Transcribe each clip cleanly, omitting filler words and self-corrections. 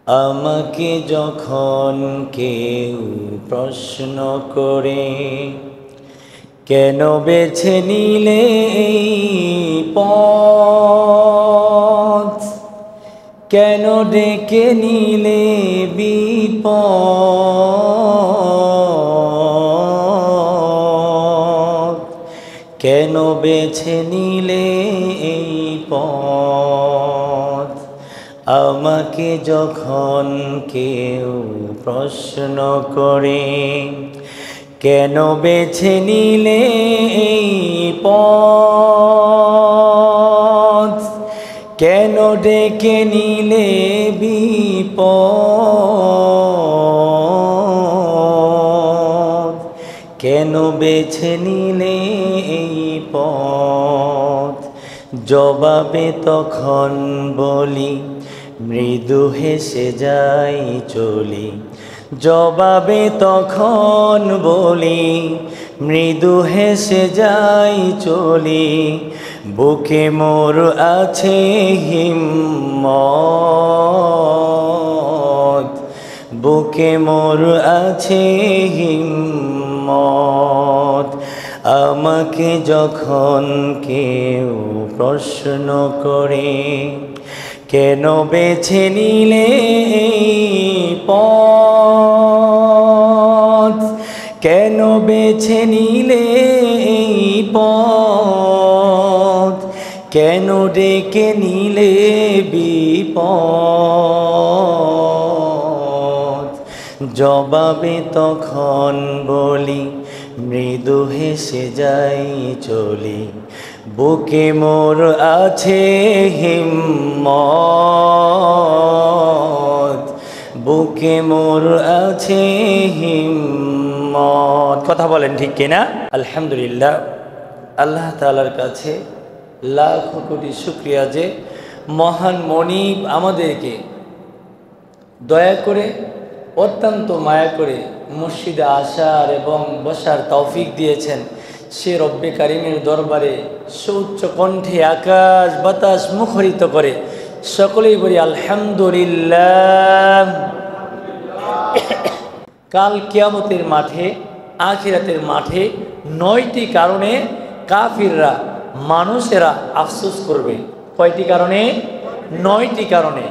আমাকে যখন কেউ প্রশ্ন করে কেন বেছে নিলে এই পথ, কেন ডেকে নিলে বিপদ, কেন বেছে নিলে এই পথ। আমাকে যখন কেউ প্রশ্ন করে কেন বেছে নিলে এই পথ, কেন ডেকে নিলে বিপদ, কেন বেছে নিলে এই পথ। জবাবে তখন বলি মৃদু হেসে যাই চলি, জবাবে তখন বলি মৃদু হেসে যাই চলি। বুকে মোর আছে হিম্মত, বুকে মোর আছে হিম্মত। আমাকে যখন কেউ প্রশ্ন করে কেন বেছে নিলে এই পথ, কেন বেছে নিলে এই পথ, কেন ডেকে নিলে বিপদ। জবাবে তখন বলি মৃদু হেসে যাই চলি। বুকে মোর আছে হিম্মত, বুকে মোর আছে হিম্মত। কথা বলেন ঠিক কিনা? আলহামদুলিল্লাহ, আল্লাহ তাআলার কাছে লাখ কোটি শুকরিয়া যে মহান মনিব আমাদেরকে দয়া করে অত্যন্ত মায়া করে মসজিদে আসার এবং বসার তৌফিক দিয়েছেন। সে রব্বে কারিমের দরবারে সুউচ্চ কণ্ঠে আকাশ বাতাস মুখরিত করে সকলেই বলি আলহামদুলিল্লাহ। কাল কিয়ামতের মাঠে, আখিরাতের মাঠে 9টি কারণে কাফিররা, মানুষেরা আফসোস করবে। কয়টি কারণে? 9টি কারণে।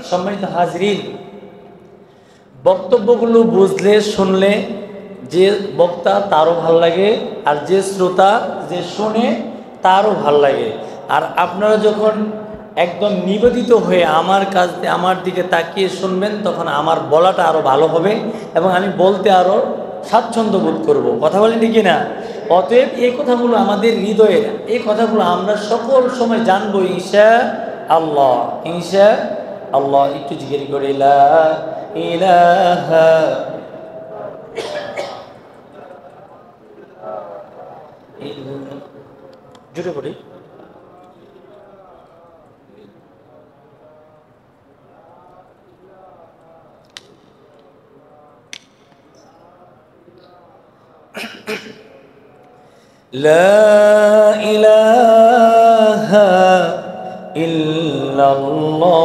সম্মানিত হাজরিন, বক্তব্যগুলো বুঝলে শুনলে যে বক্তা তারও ভাল লাগে, আর যে শ্রোতা যে শুনে তারও ভাল লাগে। আর আপনারা যখন একদম নিবেদিত হয়ে আমার দিকে তাকিয়ে শুনবেন, তখন আমার বলাটা আরও ভালো হবে এবং আমি বলতে আরও স্বাচ্ছন্দ্য বোধ করব। কথা বলেন ঠিক না? অতএব এই কথাগুলো আমাদের হৃদয়ের, এই কথাগুলো আমরা সকল সময় জানবো ইনশাআল্লাহ। ইনশাআল্লাহ। একটু জিকির করে লা ইলাহা জুড়ে পড়ি। লা ইলাহা ইল্লাল্লাহু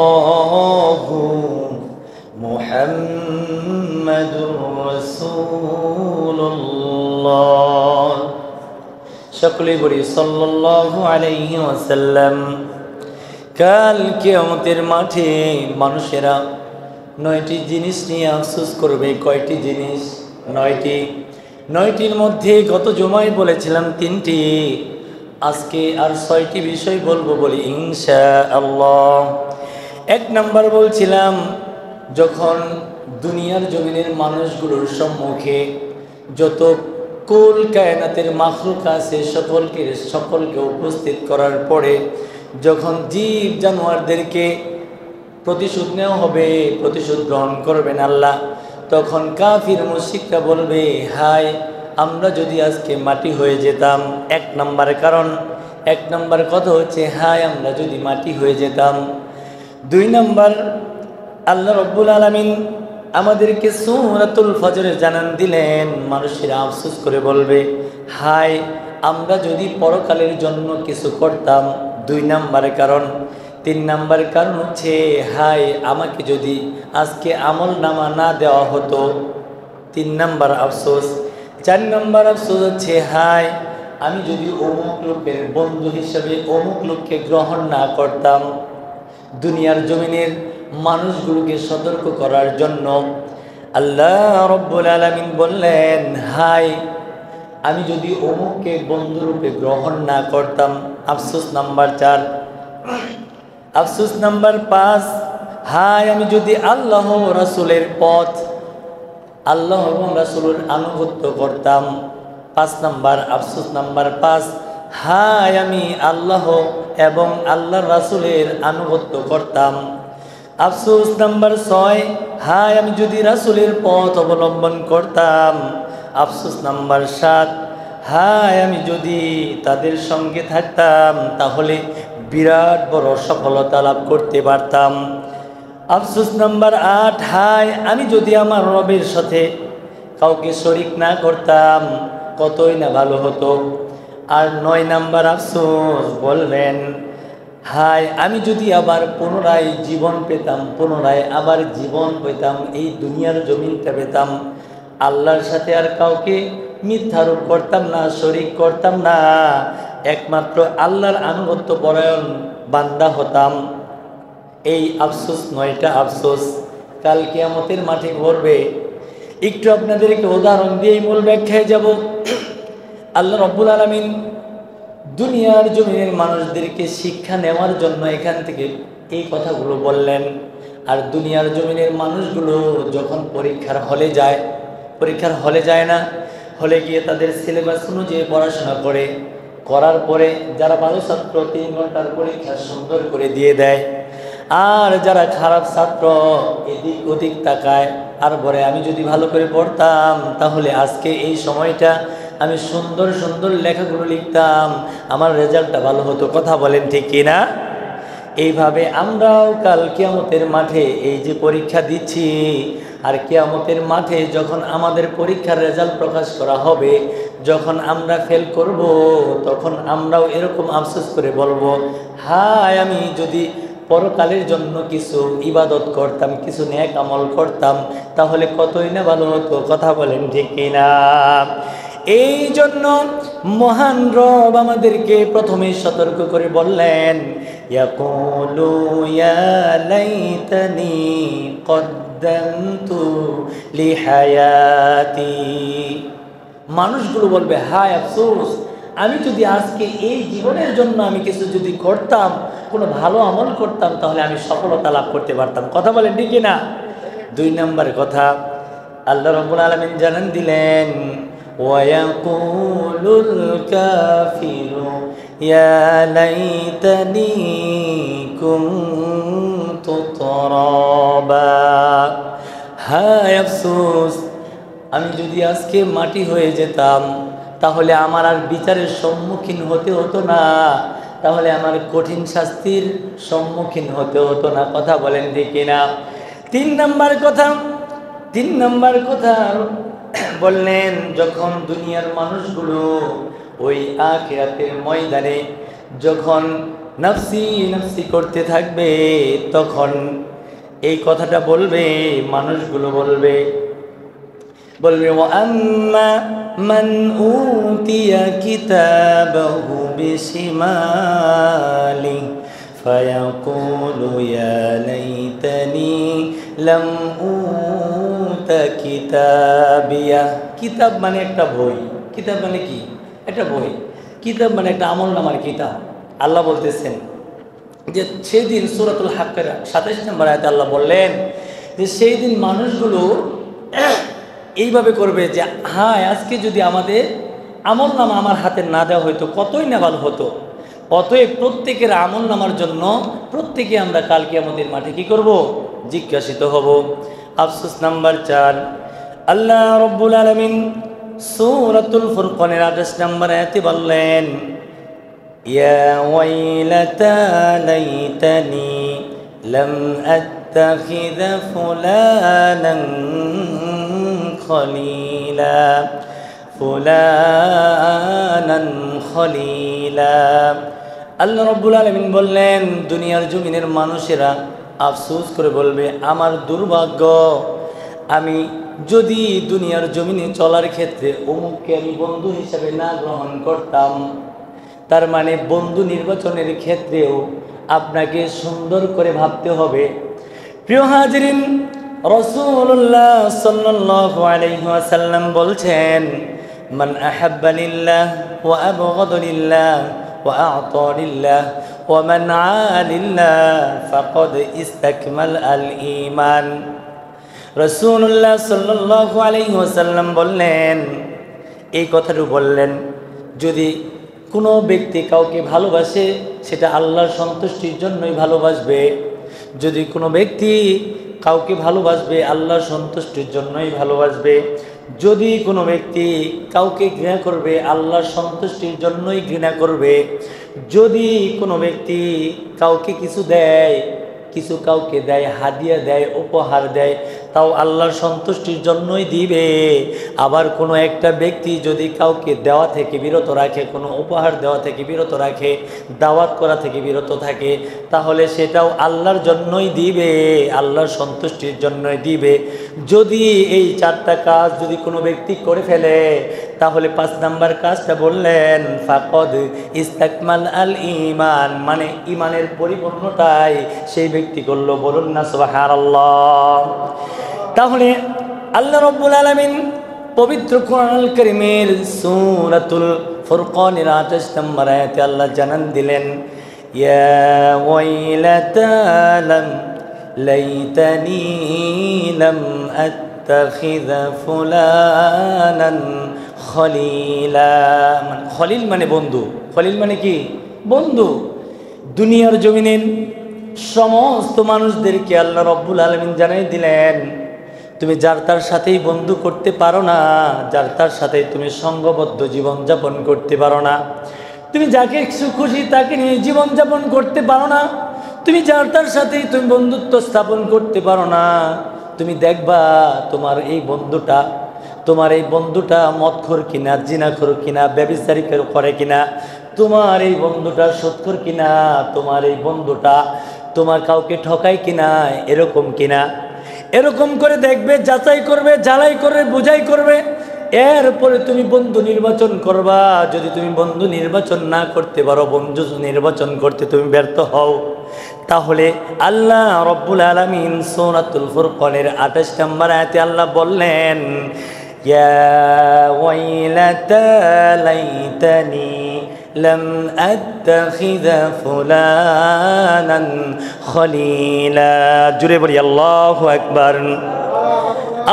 মুহাম্মাদুর রাসূলুল্লাহ। সকলেই বলি সাল্লাল্লাহু আলাইহি ওয়াসাল্লাম। কাল কিয়ামতের মাঠে মানুষেরা 9টি জিনিস নিয়ে আফসোস করবে। কয়টি জিনিস? 9টি। 9টির মধ্যে গত জুমায় বলেছিলাম 3টি, আজকে আর 6টি বিষয় বলবো বলি ইনশাআল্লাহ। 1 নাম্বার বলছিলাম, যখন দুনিয়ার জমিনের মানুষগুলোর সম্মুখে যত কুল কায়নাতের মাখলুক আছে সকলকে উপস্থিত করার পরে যখন জীব জানোয়ারদেরকে প্রতিশোধ নেওয়া হবে, প্রতিশোধ গ্রহণ করবেন আল্লাহ, তখন কাফির মুশরিকরা বলবে, হায় আমরা যদি আজকে মাটি হয়ে যেতাম। 1 নাম্বার কারণ, 1 নাম্বার কথা হচ্ছে হায় আমরা যদি মাটি হয়ে যেতাম। 2 নাম্বার, আল্লাহ রব্বুল আলামিন আমাদেরকে সূরাতুল ফজরে জানান দিলেন, মানুষেরা আফসোস করে বলবে, হায় আমরা যদি পরকালের জন্য কিছু করতাম। 2 নাম্বার কারণ, তিন নাম্বার কারণ হচ্ছে হাই আমাকে যদি আজকে আমল নামা না দেওয়া হতো, তিন নাম্বার আফসোস। চার নাম্বার আফসোস হচ্ছে হাই আমি যদি অমুক লোকের বন্ধু হিসেবে অমুক লোককে গ্রহণ না করতাম। দুনিয়ার জমিনের মানুষগুলোকে সতর্ক করার জন্য আল্লাহ রব্বুল আলামিন বললেন হাই আমি যদি অমুককে বন্ধুরূপে গ্রহণ না করতাম। আফসোস নাম্বার 4। আফসোস নাম্বার 5, হাই আমি যদি আল্লাহ রাসূলের পথ, আল্লাহ এবং রাসূলের আনুগত্য করতাম। 5 নাম্বার আফসোস নাম্বার 5, হাই আমি আল্লাহ এবং আল্লাহর রাসূলের আনুগত্য করতাম। আফসোস নাম্বার 6, হাই আমি যদি রাসূলের পথ অবলম্বন করতাম। আফসোস নাম্বার 7, হাই আমি যদি তাদের সঙ্গে থাকতাম তাহলে বিরাট বড় সফলতা লাভ করতে পারতাম। আফসোস নাম্বার 8, হাই আমি যদি আমার রবের সাথে কাউকে শরীক না করতাম কতই না ভালো হতো। আর 9 নাম্বার আফসোস বলবেন হাই আমি যদি আবার পুনরায় জীবন পেতাম, পুনরায় আবার জীবন পেতাম, এই দুনিয়ার জমিনটা পেতাম, আল্লাহর সাথে আর কাউকে মিথ্যারোপ করতাম না, শরীক করতাম না, একমাত্র আল্লাহর আনুগত্য পরায়ণ বান্দা হতাম। এই আফসোস 9টা আফসোস কাল কিয়ামতের মাঠে ঘটবে। একটু আপনাদেরকে উদাহরণ দিয়েই মূল ব্যাখ্যায় যাব। আল্লাহ রব্বুল আলামিন দুনিয়ার জমিনের মানুষদেরকে শিক্ষা নেওয়ার জন্য এখান থেকে এই কথাগুলো বললেন। আর দুনিয়ার জমিনের মানুষগুলো যখন পরীক্ষার হলে যায়, পরীক্ষার হলে যায় না, হলে গিয়ে তাদের সিলেবাস অনুযায়ী পড়াশোনা করে, করার পরে যারা ভালো ছাত্র 3 ঘন্টার পরীক্ষা সুন্দর করে দিয়ে দেয়, আর যারা খারাপ ছাত্র এদিক ওদিক তাকায় আর বলে আমি যদি ভালো করে পড়তাম তাহলে আজকে এই সময়টা আমি সুন্দর সুন্দর লেখাগুলো লিখতাম, আমার রেজাল্টটা ভালো হতো। কথা বলেন ঠিক কিনা? এইভাবে আমরাও কাল কিয়ামতের মাঠে এই যে পরীক্ষা দিচ্ছি, আর কিয়ামতের মাঠে যখন আমাদের পরীক্ষার রেজাল্ট প্রকাশ করা হবে, যখন আমরা ফেল করব, তখন আমরাও এরকম আফসোস করে বলবো হায় আমি যদি পরকালের জন্য কিছু ইবাদত করতাম, কিছু নেক আমল করতাম তাহলে কতই না ভালো হতো। কথা বলেন ঠিক কিনা? এই জন্য মহান রব আমাদেরকে প্রথমে সতর্ক করে বললেন ইয়াকুলু ইয়া লাইতানি কদ্দামতু লিহায়াতি। মানুষগুলো বলবে হায় আফসোস আমি যদি আজকে এই জীবনের জন্য আমি কিছু যদি করতাম, কোনো ভালো আমল করতাম তাহলে আমি সফলতা লাভ করতে পারতাম। কথা বলেন ঠিক কিনা? 2 নম্বর কথা আল্লাহ রাব্বুল আলামিন জানান দিলেন ওয়ায়াকুলুল কাফিরু ইয়া লাইতানি কুনতু তুরাবা। হায় আফসোস আমি যদি আজকে মাটি হয়ে যেতাম তাহলে আমার আর বিচারের সম্মুখীন হতে হতো না, তাহলে আমার কঠিন শাস্তির সম্মুখীন হতে হতো না। কথা বলেন ঠিক কিনা? 3 নম্বর কথা বললেন যখন দুনিয়ার মানুষগুলো ওই আখিরাতের ময়দানে যখন নফসি নফসি করতে থাকবে, তখন এই কথাটা বলবে, মানুষগুলো বলবে ওয়াম্মা মান উতিয়া কিতাবাহু বিশিমালি ফায়াকুলু ইয়া লাইতানি লাম উতা কিতাবিয়া। কিতাব মানে একটা বই। কিতাব মানে কি? একটা বই। কিতাব মানে একটা আমলনামার কিতাব। আল্লাহ বলতেছেন যে সেদিন সূরাতুল হাক্কের 27 নম্বর আয়াতে আল্লাহ বললেন যে সেই দিন মানুষগুলো এইভাবে করবে যে হ্যাঁ আজকে যদি আমাদের আমলনামা আমার হাতে না দেওয়া হতো কতই না ভালো হতো। অতএব প্রত্যেকের আমলনামার জন্য প্রত্যেকে আমরা কাল কিয়ামতের মাঠে কি করব? জিজ্ঞাসিত হব। আফসোস নাম্বার 4 আল্লাহ রাব্বুল আলামিন সূরাতুল ফুরকানের 28 নম্বর আয়াতে বললেন ইয়া ওয়াইলাতা লাইতানি লাম আত্তাখিয ফুলানান খলিলা। আল্লাহ রাব্বুল আলামিন বললেন, দুনিয়ার জমিনের মানুষেরা আফসোস করে বলবে, আমার দুর্ভাগ্য, আমি যদি দুনিয়ার জমিনে চলার ক্ষেত্রে অমুককে আমি বন্ধু হিসাবে না গ্রহণ করতাম। তার মানে বন্ধু নির্বাচনের ক্ষেত্রেও আপনাকে সুন্দর করে ভাবতে হবে। প্রিয় হাজিরিন, রাসূলুল্লাহ সাল্লাল্লাহু আলাইহি ওয়াসাল্লাম বলছেন, মান আহাব্বা লিল্লাহ ওয়া আবগাদা লিল্লাহ ওয়া আ'তা লিল্লাহ ওয়া মান আ'a লিল্লাহ ফাকাদ ইসতাকমাল আল ঈমান। রাসূলুল্লাহ সাল্লাল্লাহু আলাইহি ওয়াসাল্লাম বললেন, এই কথাটা বললেন, যদি কোনো ব্যক্তি কাউকে ভালোবাসে সেটা আল্লাহর সন্তুষ্টির জন্যই ভালোবাসবে। যদি কোনো ব্যক্তি কাউকে ভালোবাসবে আল্লাহর সন্তুষ্টির জন্যই ভালোবাসবে। যদি কোনো ব্যক্তি কাউকে ঘৃণা করবে আল্লাহর সন্তুষ্টির জন্যই ঘৃণা করবে। যদি কোনো ব্যক্তি কাউকে কিছু দেয়, কিছু কাউকে দেয়, হাদিয়া দেয়, উপহার দেয়, তাও আল্লাহর সন্তুষ্টির জন্যই দিবে। আবার কোনো একটা ব্যক্তি যদি কাউকে দেওয়া থেকে বিরত রাখে, কোনো উপহার দেওয়া থেকে বিরত রাখে, দাওয়াত করা থেকে বিরত থাকে, তাহলে সেটাও আল্লাহর জন্যই দিবে, আল্লাহর সন্তুষ্টির জন্যই দিবে। যদি এই চারটা কাজ যদি কোনো ব্যক্তি করে ফেলে, তাহলে 5 নাম্বার কাজটা বললেন, ফাকদ ইস্তাকমাল আল ঈমান, মানে ঈমানের পরিপূর্ণতাই সেই ব্যক্তি করলো। বলুন না সুবহানাল্লাহ। তাহলে আল্লাহ রাব্বুল আলামিন পবিত্র কোরআনুল কারীমের সূরাতুল ফুরকানের 28 নম্বর আয়াতে আল্লাহ জানান দিলেন, ইয়া ওয়াইলাতা লাম লাইতানি লাম আত্তাখিয ফুলানান খলিলা। খলিল মানে বন্ধু। খলিল মানে কি? বন্ধু। দুনিয়ার জমিনের সমস্ত মানুষদেরকে আল্লাহ রাব্বুল আলামিন জানাই দিলেন, তুমি যার তার সাথেই বন্ধু করতে পারো না, যার তার সাথেই তুমি সঙ্গবদ্ধ জীবনযাপন করতে পারো না, তুমি যাকে খুশি তাকে নিয়ে জীবনযাপন করতে পারো না, তুমি যার তার সাথেই তুমি বন্ধুত্ব স্থাপন করতে পারো না। তুমি দেখবা তোমার এই বন্ধুটা মদখোর কিনা, জিনাখোর কিনা, ব্যভিচারী করে কিনা, তোমার এই বন্ধুটা সুদখোর কিনা, তোমার এই বন্ধুটা তোমার কাউকে ঠকায় কিনা, এরকম কিনা, এরকম করে দেখবে, যাচাই করবে, জ্বালাই করবে, বুঝাই করবে, এরপরে তুমি বন্ধু নির্বাচন করবা। যদি তুমি বন্ধু নির্বাচন না করতে পারো, বন্ধু নির্বাচন করতে তুমি ব্যর্থ হও, তাহলে আল্লাহ রাব্বুল আলামিন সূরাতুল ফুরকানের 28 নম্বর আয়াতে আল্লাহ বললেন, ইয়া ওয়াইলাতা লাইতানি লাম আত্তাখিয ফুলানান খলিলা। জুড়ে বলি আল্লাহু আকবার।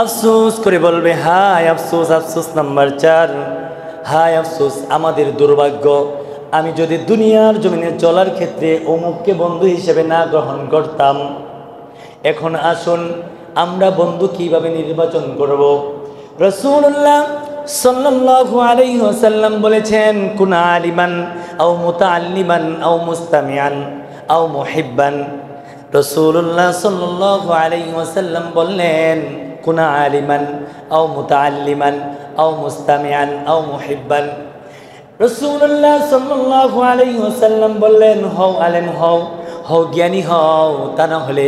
আফসোস করে বলবে, হায় আফসোস। আফসোস নাম্বার 4, হায় আফসোস, আমাদের দুর্ভাগ্য, আমি যদি দুনিয়ার জমিনে চলার ক্ষেত্রে অমুককে বন্ধু হিসেবে না গ্রহণ করতাম। এখন আসুন আমরা বন্ধু কিভাবে নির্বাচন করব। রাসূলুল্লাহ সাল্লাল্লাহু আলাইহি ওয়াসাল্লাম বলেছেন, কুন আলিমান আও মুতাআল্লিমান আও মুস্তামিআন আও মুহিব্বান। রাসূলুল্লাহ সাল্লাল্লাহু আলাইহি ওয়াসাল্লাম বললেন, কুন আলিমান আও মুতাআল্লিমান আও মুস্তামিআন আও মুহিব্বান। রাসূলুল্লাহ সাল্লাল্লাহু আলাইহি ওয়াসাল্লাম বললেন, হও আলেম হও, হও জ্ঞানী হও, তা না হলে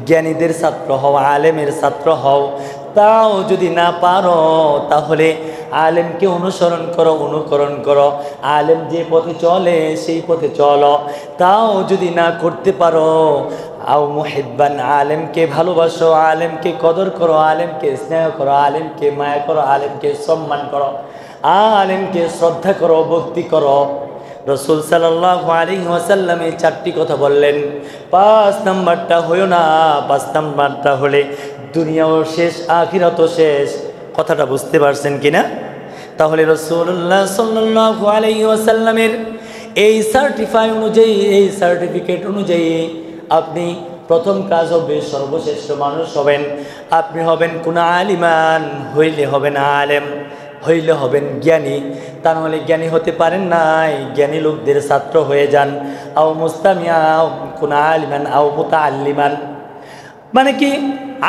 জ্ঞানীদের ছাত্র হও, আলেমের ছাত্র হও। তাও যদি না পারো তাহলে আলেমকে অনুকরণ করো, আলেম যে পথে চলে সেই পথে চলো। তাও যদি না করতে পারো, আও মুহিব্বান, আলেমকে ভালোবাসো, আলেমকে কদর করো, আলেমকে স্নেহ করো, আলেমকে মায়া করো, আলেমকে সম্মান করো, আলেমকে শ্রদ্ধা করো, ভক্তি করো। রাসূল সাল্লাল্লাহু আলাইহি ওয়াসাল্লাম এই 4টি কথা বললেন। 5 নাম্বারটা হইও না, 5 নাম্বারটা হলে দুনিয়াও শেষ, আখিরাতও শেষ। কথাটা বুঝতে পারছেন কিনা? তাহলে রাসূলুল্লাহ সাল্লাল্লাহু আলাইহি ওয়াসাল্লামের এই সার্টিফিকেট অনুযায়ী আপনি প্রথম কাজ হবে, সর্বশ্রেষ্ঠ মানুষ হবেন। আপনি হবেন কোন আলিমান, হইলে হবেন আলেম, হইলে হবেন জ্ঞানী। তা নাহলে জ্ঞানী হতে পারেন নাই, জ্ঞানী লোকদের ছাত্র হয়ে যান। আও মুস্তামিয়া কোন আলিমান আও মুতাআল্লিমান, মানে কি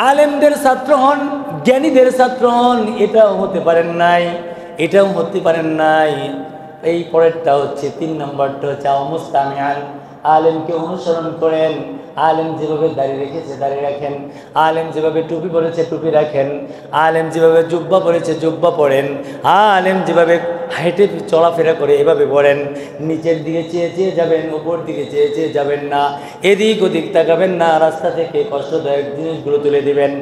আলেমদের ছাত্র হন, জ্ঞানীদের ছাত্র হন, এটাও হতে পারেন নাই, এটাও হতে পারেন নাই। এই পরেরটা হচ্ছে 3 নম্বরটা হচ্ছে মুস্তামিআন, আলেমকে অনুসরণ করেন। আলেম যেভাবে দাঁড়িয়ে রেখেছে দাঁড়িয়ে রাখেন, আলেম যেভাবে টুপি পরেছে টুপি রাখেন, আলেম যেভাবে জুব্বা পরেছে জুব্বা পরেন, আলেম যেভাবে হাইটে চলাফেরা করে এভাবে পড়েন। নিচের দিকে চেয়ে চেয়ে যাবেন, উপর দিকে চেয়ে চেয়ে যাবেন না, এদিক ওদিক তাকাবেন না, রাস্তা থেকে কষ্টদায়ক জিনিসগুলো তুলে দিবেন।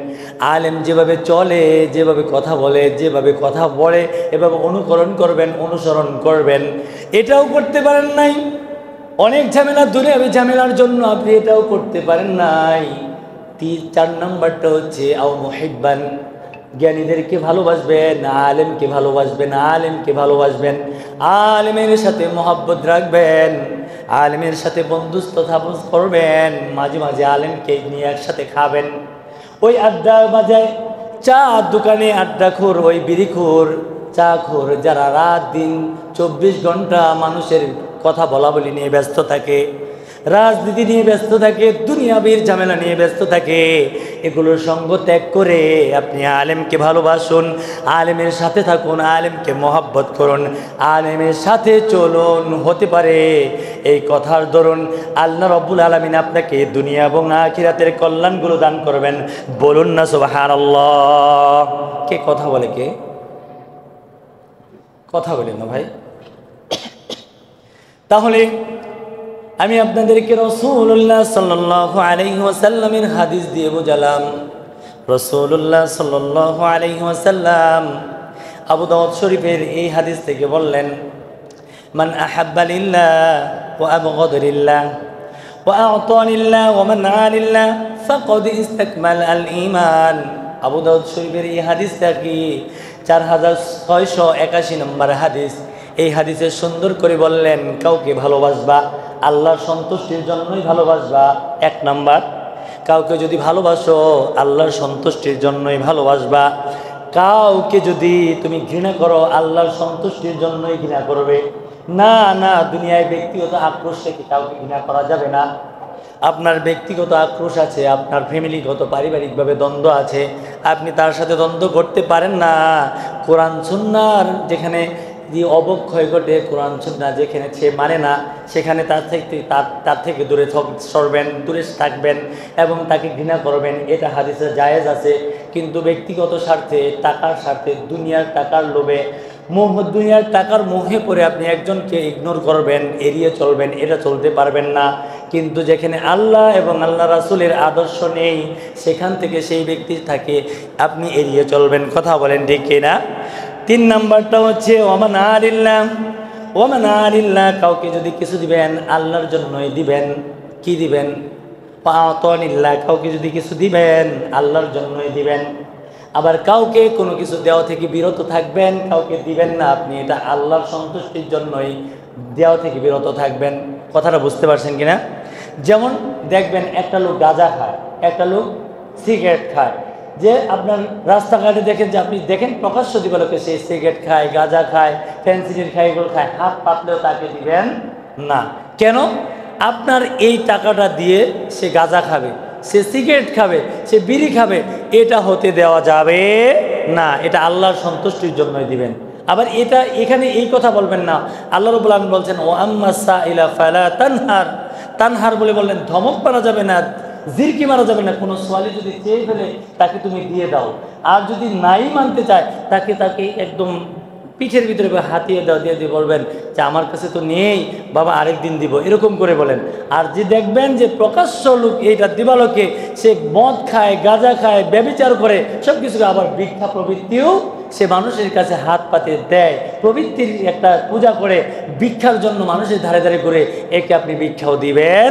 আলেম যেভাবে চলে, যেভাবে কথা বলে, যেভাবে কথা বলে এভাবে অনুকরণ করবেন, অনুসরণ করবেন। এটাও করতে পারেন নাই, অনেক ঝামেলা দুনিয়াবি ঝামেলার জন্য আপনি এটাও করতে পারেন নাই। 4 নম্বরটা হচ্ছে মুহিব্বান, জ্ঞানীদেরকে ভালোবাসবেন, আলেমকে ভালোবাসবেন, আলেমকে ভালোবাসবেন, আলেমের সাথে মহব্বত রাখবেন, আলেমের সাথে বন্ধুত্ব স্থাপন করবেন, মাঝে মাঝে আলেমকে নিয়ে একসাথে খাবেন। ওই আড্ডা বাজায়, চা দোকানে আড্ডাখোর, ওই বিড়িখোর, চাখোর, যারা রাত দিন 24 ঘন্টা মানুষের কথা বলা বলি নিয়ে ব্যস্ত থাকে, রাজনীতি নিয়ে ব্যস্ত থাকে, দুনিয়াবীর ঝামেলা নিয়ে ব্যস্ত থাকে, এগুলোর সঙ্গ ত্যাগ করে আপনি আলেমকে ভালোবাসুন, আলেমের সাথে থাকুন, আলেমকে মহব্বত করুন, আলেমের সাথে চলুন। হতে পারে এই কথার দরুন আল্লাহ রাব্বুল আলামিন আপনাকে দুনিয়া এবং আখিরাতের কল্যাণগুলো দান করবেন। বলুন না সুবহানাল্লাহ। কে কথা বলে? কে কথা বলেন না ভাই? তাহলে আমি আপনাদেরকে রাসূলুল্লাহ সাল্লাল্লাহু আলাইহি ওয়াসাল্লামের হাদিস দিয়ে বোঝালাম। রাসূলুল্লাহ সাল্লাল্লাহু আলাইহি ওয়াসাল্লাম আবু দাউদ শরীফের এই হাদিস থেকে বললেন, মান আহাব্বা লিল্লাহ ওয়া আবগাদা লিল্লাহ ওয়া আ'তা লিল্লাহ ওয়া মানআ লিল্লাহ ফাকাদ ইসতাকমাল আল ঈমান। আবু দাউদ শরীফের এই হাদিসটা কি 4681 নম্বর হাদিস। এই হাদিসে সুন্দর করে বললেন, কাউকে ভালোবাসবা আল্লাহর সন্তুষ্টির জন্যই ভালোবাসবা। 1 নাম্বার, কাউকে যদি ভালোবাসো আল্লাহর সন্তুষ্টির জন্যই ভালোবাসবা। কাউকে যদি তুমি ঘৃণা করো আল্লাহর সন্তুষ্টির জন্যই ঘৃণা করবে। না না, দুনিয়ায় ব্যক্তিগত আক্রোশ থেকে কাউকে ঘৃণা করা যাবে না। আপনার ব্যক্তিগত আক্রোশ আছে, আপনার ফ্যামিলিগত পারিবারিকভাবে দ্বন্দ্ব আছে, আপনি তার সাথে দ্বন্দ্ব করতে পারেন না। কোরআন সুন্নাহর যেখানে অবক্ষয় ঘটে, কোরআন সুন্নাহ যেখানে সে মানে না, সেখানে তার থেকে দূরে সরবেন, দূরে থাকবেন এবং তাকে ঘৃণা করবেন। এটা হাদিসে জায়েজ আছে। কিন্তু ব্যক্তিগত স্বার্থে, টাকার স্বার্থে, দুনিয়ার টাকার লোভে, দুনিয়ার টাকার মোহে পড়ে আপনি একজনকে ইগনোর করবেন, এড়িয়ে চলবেন, এটা চলতে পারবেন না। কিন্তু যেখানে আল্লাহ এবং আল্লাহ রাসূলের আদর্শ নেই, সেখান থেকে সেই ব্যক্তি থাকে আপনি এড়িয়ে চলবেন। কথা বলেন ঠিক কিনা? 3 নাম্বারটা হচ্ছে ওমান আলিল্লাহ। ওমান আলিল্লাহ, কাউকে যদি কিছু দিবেন আল্লাহর জন্যই দিবেন। কি দিবেন? পাওয়াতনিল্লাহ, কাউকে যদি কিছু দিবেন আল্লাহর জন্যই দিবেন। আবার কাউকে কোনো কিছু দেওয়া থেকে বিরত থাকবেন, কাউকে দিবেন না আপনি, এটা আল্লাহর সন্তুষ্টির জন্যই দেওয়া থেকে বিরত থাকবেন। কথাটা বুঝতে পারছেন কিনা? যেমন দেখবেন একটা লোক গাঁজা খায়, একটা লোক সিগারেট খায়, যে আপনার রাস্তাঘাটে দেখেন, যে আপনি দেখেন প্রকাশ্য দিবালোকে সে সিগারেট খায়, গাঁজা খায়, ফেন্সিডিল খায়, এগুলো খায়, হাত পাতলেও তাকে দিবেন না। কেন? আপনার এই টাকাটা দিয়ে সে গাঁজা খাবে, সে সিগারেট খাবে, সে বিড়ি খাবে, এটা হতে দেওয়া যাবে না। এটা আল্লাহর সন্তুষ্টির জন্যই দিবেন। আবার এটা এখানে এই কথা বলবেন না। আল্লাহ রাব্বুল আলামিন বলছেন ও আম্মা সাইলা ফালা তানহার। তানহার বলে বললেন ধমক মারা যাবে না, জিরকি মারা যাবে না। কোনো সোয়ালি যদি চেয়ে ফেলে তাকে তুমি দিয়ে দাও, আর যদি নাই মানতে চায় তাকে একদম পিঠের ভিতরে হাতিয়ে দাও, দিয়ে বলবেন যে আমার কাছে তো নেই বাবা, আরেকদিন দিব, এরকম করে বলেন। আর যে দেখবেন যে প্রকাশ্য লোক এইটা দিবালোকে সে মদ খায়, গাঁজা খায়, ব্যভিচার করে, সব কিছু, আবার ভিক্ষা প্রবৃত্তিও সে মানুষের কাছে হাত পাতে দেয়, প্রবৃত্তির একটা পূজা করে, ভিক্ষার জন্য মানুষের ধারে ধারে করে, একে আপনি ভিক্ষাও দিবেন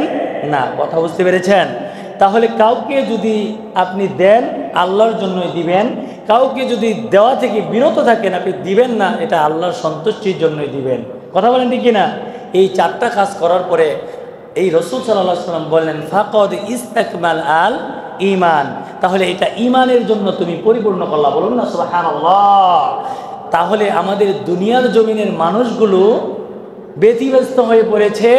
না। কথা বুঝতে পেরেছেন? তাহলে কাউকে যদি আপনি দেন আল্লাহর জন্যই দিবেন, কাউকে যদি দেওয়া থেকে বিরত থাকেন আপনি দিবেন না, এটা আল্লাহর সন্তুষ্টির জন্যই দিবেন। কথা বলেন ঠিক কিনা? এই 4টা কাজ করার পরে এই রাসূল সাল্লাল্লাহু আলাইহি ওয়াসাল্লাম বললেন ফাকাদ ইসতাকমাল আল ঈমান। তাহলে এটা ঈমানের জন্য তুমি পরিপূর্ণ করলা। বলুন না সুবহানাল্লাহ। তাহলে আমাদের দুনিয়ার জমিনের মানুষগুলো ব্যতিব্যস্ত হয়ে পড়েছে।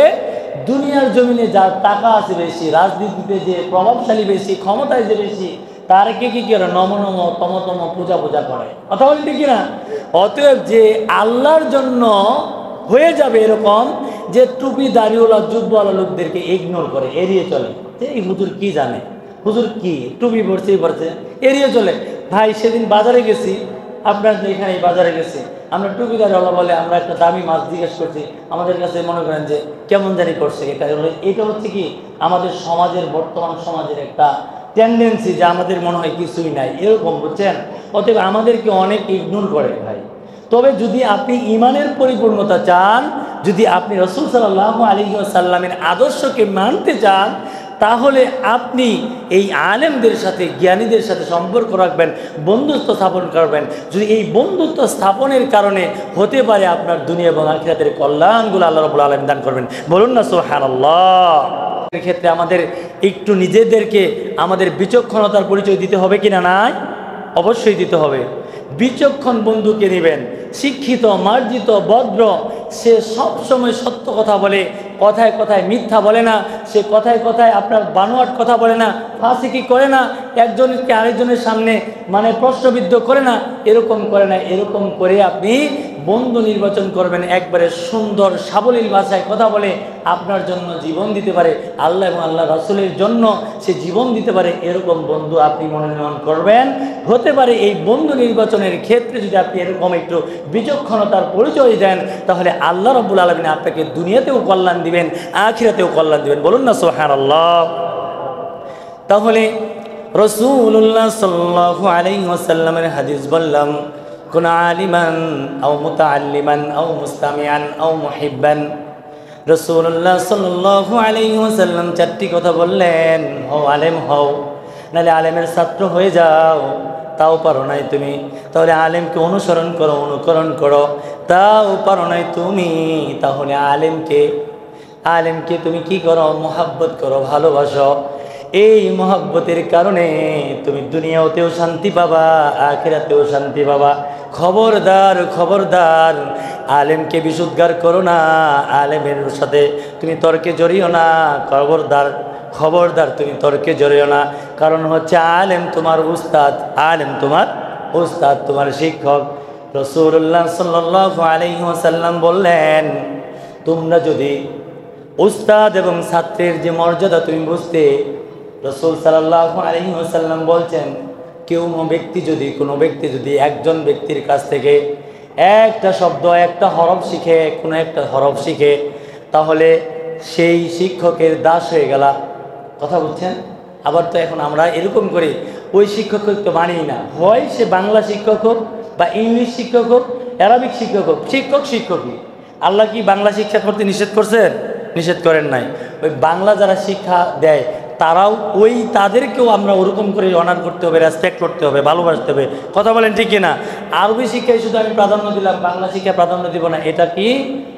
দুনিয়ার জমিনে যার টাকা আছে বেশি, রাজনীতিতে যে প্রভাবশালী বেশি, ক্ষমতায় যে বেশি, তার কি করে নম তম পূজা করে। কথা বলি ঠিক কিনা? অতএব যে আল্লাহর জন্য হয়ে যাবে এরকম যে টুপি দাড়িওয়ালা জুব্বাওয়ালা লোকদেরকে ইগনোর করে, এড়িয়ে চলে, যে এই হুজুর কি জানে, হুজুর কি টুপি পড়ছে এড়িয়ে চলে। ভাই সেদিন বাজারে গেছি, আপনার এখানে বাজারে গেছি, আমরা টুপি দাড়িওয়ালা বলে আমরা একটা দামি মাছ জিজ্ঞেস করছি, আমাদের কাছে মনে করেন যে কেমন জানি করছে। এটা হচ্ছে কি আমাদের সমাজের, বর্তমান সমাজের একটা টেন্ডেন্সি যে আমাদের মনে হয় কিছুই নাই এরকম, বুঝছেন? অতএব আমাদেরকে অনেক ইগনোর করে ভাই। তবে যদি আপনি ইমানের পরিপূর্ণতা চান, যদি আপনি রাসূল সাল্লাল্লাহু আলাইহি ওয়াসাল্লামের আদর্শকে মানতে চান, তাহলে আপনি এই আলেমদের সাথে, জ্ঞানীদের সাথে সম্পর্ক রাখবেন, বন্ধুত্ব স্থাপন করবেন। যদি এই বন্ধুত্ব স্থাপনের কারণে হতে পারে আপনার দুনিয়া এবং আখিরাতের কল্যাণগুলো আল্লাহ রাব্বুল আলামিন দান করবেন। বলুন না সুবহানাল্লাহ। এর ক্ষেত্রে আমাদের একটু নিজেদেরকে আমাদের বিচক্ষণতার পরিচয় দিতে হবে কিনা? নাই, অবশ্যই দিতে হবে। বিচক্ষণ বন্ধুকে নেবেন, শিক্ষিত, মার্জিত, ভদ্র, সে সবসময় সত্য কথা বলে, কথায় কথায় মিথ্যা বলে না, সে কথায় কথায় আপনার বানোয়াট কথা বলে না, ফাঁসিকি করে না, একজনকে আরেকজনের সামনে মানে প্রশ্নবিদ্ধ করে না, এরকম করে না। এরকম করে আপনি বন্ধু নির্বাচন করবেন, একবারে সুন্দর সাবলীল ভাষায় কথা বলে আপনার জন্য জীবন দিতে পারে, আল্লাহ এবং আল্লাহ রাসূলের জন্য সে জীবন দিতে পারে, এরকম বন্ধু আপনি মনোনয়ন করবেন। হতে পারে এই বন্ধু নির্বাচনের ক্ষেত্রে যদি আপনি এরকম একটু বিচক্ষণতার পরিচয় দেন, তাহলে আল্লাহ রাব্বুল আলামিন আপনাকে দুনিয়াতেও কল্যাণ দিবেন, আখিরাতেও কল্যাণ দিবেন। বলুন না সুবহানাল্লাহ। তাহলে রাসূলুল্লাহ সাল্লাল্লাহু আলাইহি ওয়াসাল্লামের হাদিস বললাম, কুন আলিমান আও মুতাআল্লিমান আও মুস্তামিআন আও মুহিব্বান। রাসূলুল্লাহ সাল্লাল্লাহু আলাইহি ওয়াসাল্লাম চারটি কথা বললেন, হও আলেম হও, নাহলে আলেমের ছাত্র হয়ে যাও, তাও পারো নাই তুমি, তাহলে আলেমকে অনুসরণ করো, অনুকরণ করো, তাও পারো নাই তুমি, তাহলে আলেমকে তুমি কি করো? মোহাব্বত করো, ভালোবাসো। এই মোহাব্বতের কারণে তুমি দুনিয়াতেও শান্তি পাবা, আখিরাতেও শান্তি পাবা। খবরদার খবরদার, আলেমকে বিশুদ্ধার করো না, আলেমের সাথে তুমি তর্কে জড়িও না, খবরদার খবরদার তুমি তর্কে জড়িও না। কারণ হচ্ছে আলেম তোমার উস্তাদ, আলেম তোমার উস্তাদ, তোমার শিক্ষক। রাসূলুল্লাহ সাল্লাল্লাহু আলাইহি ওয়াসাল্লাম বললেন, তোমরা যদি উস্তাদ এবং ছাত্রের যে মর্যাদা তুমি বুঝতে, রাসূল সাল্লাল্লাহু আলাইহি ওয়াসাল্লাম বলছেন, কোনো ব্যক্তি যদি একজন ব্যক্তির কাছ থেকে একটা শব্দ, একটা হরফ শিখে, কোনো একটা হরফ শিখে, তাহলে সেই শিক্ষকের দাস হয়ে গেল। কথা বুঝছেন? আবার তো এখন আমরা এরকম করি, ওই শিক্ষককে তো মানি না, হয় সে বাংলা শিক্ষক হোক বা ইংলিশ শিক্ষক হোক, অ্যারাবিক শিক্ষক হোক, শিক্ষকই। আল্লাহ কি বাংলা শিক্ষা করতে নিষেধ করছেন? নিষেধ করেন নাই। ওই বাংলা যারা শিক্ষা দেয় তারাও তাদেরকেও আমরা ওরকম করে অনার করতে হবে, রেসপেক্ট করতে হবে, ভালোবাসতে হবে। কথা বলেন ঠিক কিনা? আরবি শিক্ষায় শুধু আমি প্রাধান্য দিলাম, বাংলা শিক্ষায় প্রাধান্য দিব না, এটা কি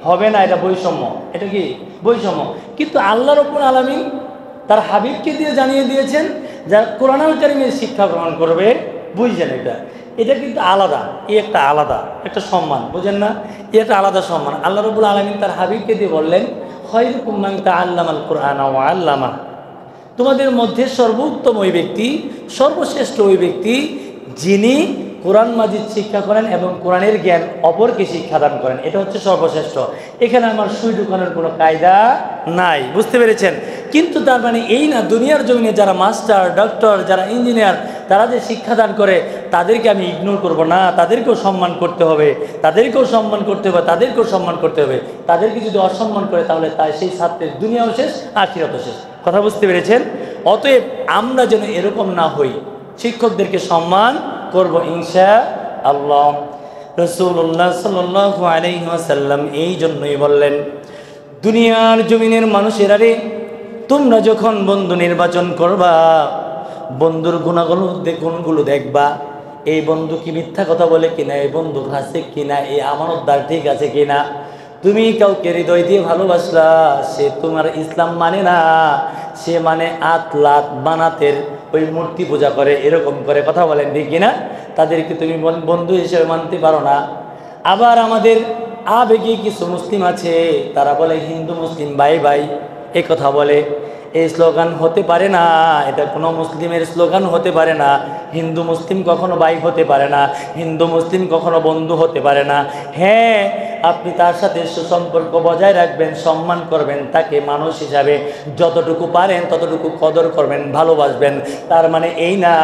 হবে না? এটা বৈষম্য। এটা কি বৈষম্য? কিন্তু আল্লাহ রাব্বুল আলামিন তার হাবিবকে দিয়ে জানিয়ে দিয়েছেন, যারা কোরআনুল কারীমের শিক্ষা গ্রহণ করবে, বুঝছেন? এটা কিন্তু আলাদা, একটা আলাদা একটা সম্মান, বুঝেন না? এটা আলাদা সম্মান। আল্লাহ রাব্বুল আলামিন তার হাবিবকে দিয়ে বললেন, খায়রুকুম মান তাআল্লামাল কুরআনা ওয়া আল্লামা। তোমাদের মধ্যে সর্বোত্তম ওই ব্যক্তি, সর্বশ্রেষ্ঠ ওই ব্যক্তি, যিনি কোরআন মাজিদ শিক্ষা করেন এবং কোরআনের জ্ঞান অপরকে শিক্ষাদান করেন। এটা হচ্ছে সর্বশ্রেষ্ঠ। এখানে আমার সুই ঢুকানোর কোনো কায়দা নাই, বুঝতে পেরেছেন? কিন্তু তার মানে এই না দুনিয়ার জমিনে যারা মাস্টার, ডক্টর, যারা ইঞ্জিনিয়ার, তারা যে শিক্ষাদান করে তাদেরকে আমি ইগনোর করব না, তাদেরকেও সম্মান করতে হবে, তাদেরকেও সম্মান করতে হবে, তাদেরকেও সম্মান করতে হবে। তাদেরকে যদি অসম্মান করে তাহলে সেই ছাত্রের দুনিয়াও শেষ, আখিরাতও শেষ। কথা বুঝতে পেরেছেন? অতএব আমরা যেন এরকম না হই, শিক্ষকদেরকে সম্মান করব ইনশাআল্লাহ। রাসূলুল্লাহ সাল্লাল্লাহু আলাইহি ওয়াসাল্লাম এই জন্যই বললেন, দুনিয়ার জমিনের মানুষেরা রে, তোমরা যখন বন্ধু নির্বাচন করবা, বন্ধুর গুণগুলো দেখবা। এই বন্ধু কি মিথ্যা কথা বলে কিনা, এই বন্ধু ফাসিক কিনা, এই আমানতদার ঠিক আছে কিনা। তুমি কাউকে হৃদয় দিয়ে ভালোবাসলা, সে তোমার ইসলাম মানে না, সে মানে আতলাত বানাতের ওই মূর্তি পূজা করে, এরকম করে কথা বলেন ঠিক কিনা, তাদেরকে তুমি বন্ধু হিসেবে মানতে পারো না। আবার আমাদের আবেগে কিছু মুসলিম আছে, তারা বলে হিন্দু মুসলিম ভাই ভাই, এ কথা বলে। এই স্লোগান হতে পারে না, এটা কোনো মুসলিমের স্লোগান হতে পারে না। হিন্দু মুসলিম কখনো ভাই হতে পারে না, হিন্দু মুসলিম কখনো বন্ধু হতে পারে না। হ্যাঁ, আপনি তার সাথে সুসম্পর্ক বজায় রাখবেন, সম্মান করবেন, তাকে মানুষ হিসাবে যতটুকু পারেন ততটুকু কদর করবেন, ভালোবাসবেন। তার মানে এই না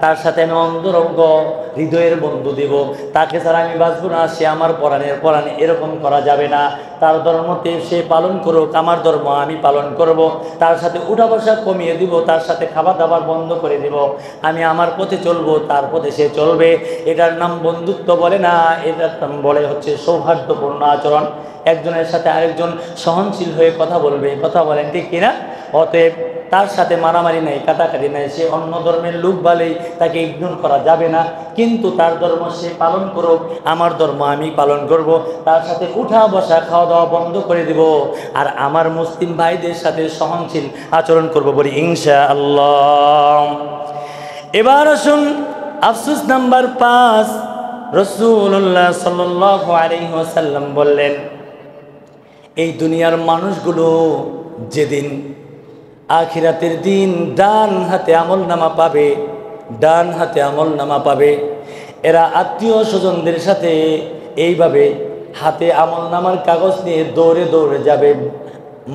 তার সাথে আমি অন্তরঙ্গ হৃদয়ের বন্ধু দিব, তাকে ছাড়া আমি বাঁচব না, সে আমার পরাণের পরাণ, এরকম করা যাবে না। তার ধর্মতে সে পালন করুক, আমার ধর্ম আমি পালন করব। তার সাথে উঠা বসা কমিয়ে দিব, তার সাথে খাবার দাবার বন্ধ করে দিব। আমি আমার পথে চলবো, তার পথে সে চলবে। এটার নাম বন্ধুত্ব বলে না, এটার নাম বলে হচ্ছে সৌহার্দ্যপূর্ণ আচরণ। একজনের সাথে আরেকজন সহনশীল হয়ে কথা বলবে, কথা বলেন ঠিক কিনা? অতএব তার সাথে মারামারি নাই, কাটাকাটি নাই। সে অন্য ধর্মের লোক বলেই তাকে ইগনোর করা যাবে না, কিন্তু তার ধর্ম সে পালন করুক, আমার ধর্ম আমি পালন করব। তার সাথে উঠা বসা খাওয়া দাওয়া বন্ধ করে দিব, আর আমার মুসলিম ভাইদের সাথে সহনশীল আচরণ করব, বলি ইনশাআল্লাহ। এবার আসুন আফসোস নাম্বার 5। রাসূলুল্লাহ সাল্লাল্লাহু আলাইহি ওয়াসাল্লাম বললেন, এই দুনিয়ার মানুষগুলো যেদিন আখিরাতের দিন ডান হাতে আমলনামা পাবে, ডান হাতে আমলনামা পাবে, এরা আত্মীয় স্বজনদের সাথে এইভাবে হাতে আমলনামার কাগজ নিয়ে দৌড়ে দৌড়ে যাবে,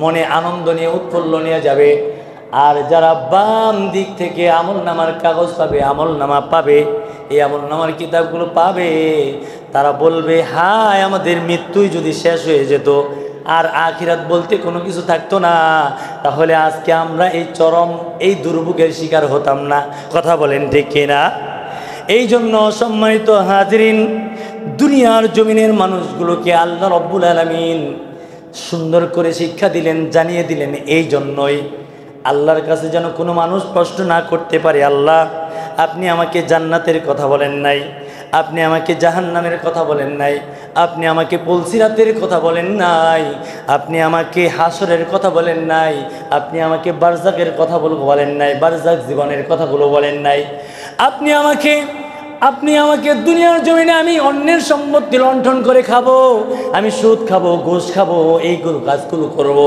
মনে আনন্দ নিয়ে উৎফুল্ল নিয়ে যাবে। আর যারা বাম দিক থেকে আমলনামার কাগজ পাবে, আমলনামা পাবে, এই আমলনামার কিতাবগুলো পাবে, তারা বলবে, হায় আমাদের মৃত্যুই যদি শেষ হয়ে যেত, আর আখিরাত বলতে কোনো কিছু থাকতো না, তাহলে আজকে আমরা এই চরম এই দুর্ভোগের শিকার হতাম না। কথা বলেন ঠিক কিনা? এই জন্য সম্মানিত হাজরিন, দুনিয়ার জমিনের মানুষগুলোকে আল্লাহ রব্বুল আলামিন সুন্দর করে শিক্ষা দিলেন, জানিয়ে দিলেন। এই জন্যই আল্লাহর কাছে যেন কোনো মানুষ প্রশ্ন না করতে পারে, আল্লাহ আপনি আমাকে জান্নাতের কথা বলেন নাই, আপনি আমাকে জাহান্নামের কথা বলেন নাই, আপনি আমাকে পুলসিরাতের কথা বলেন নাই, আপনি আমাকে হাসরের কথা বলেন নাই, আপনি আমাকে বারজাকের কথা বলেন নাই, বারজাক জীবনের কথাগুলো বলেন নাই, আপনি আমাকে দুনিয়ার জমিনে আমি অন্যের সম্পত্তি লণ্ঠন করে খাবো, আমি সুদ খাবো, ঘুষ খাবো, এইগুলো কাজগুলো করব,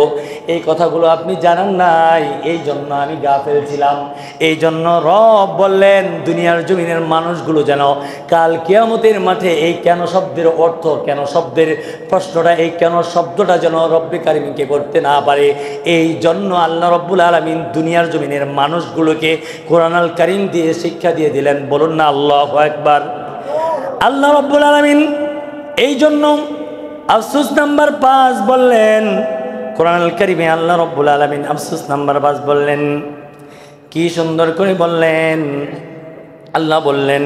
এই কথাগুলো আপনি জানান নাই। এই জন্য আমি গাফেল ছিলাম। এই জন্য রব বললেন, দুনিয়ার জমিনের মানুষগুলো যেন কাল কিয়ামতের মাঠে এই কেন শব্দের অর্থ, কেন শব্দের প্রশ্নটা, এই কেন শব্দটা যেন রব্বে কারিমকে করতে না পারে, এই জন্য আল্লাহ রব্বুল আলামিন দুনিয়ার জমিনের মানুষগুলোকে কোরআন আল কারিম দিয়ে শিক্ষা দিয়ে দিলেন। বলুন না আল্লাহু আকবার। আল্লাহ রব্বুল আলামিন এই জন্য আফসোস নাম্বার 5 বললেন, কোরআন আল কারিমে আল্লাহ রব্বুল আলামিন আফসোস নাম্বার 5 বললেন, কি সুন্দর করে বললেন। আল্লাহ বললেন,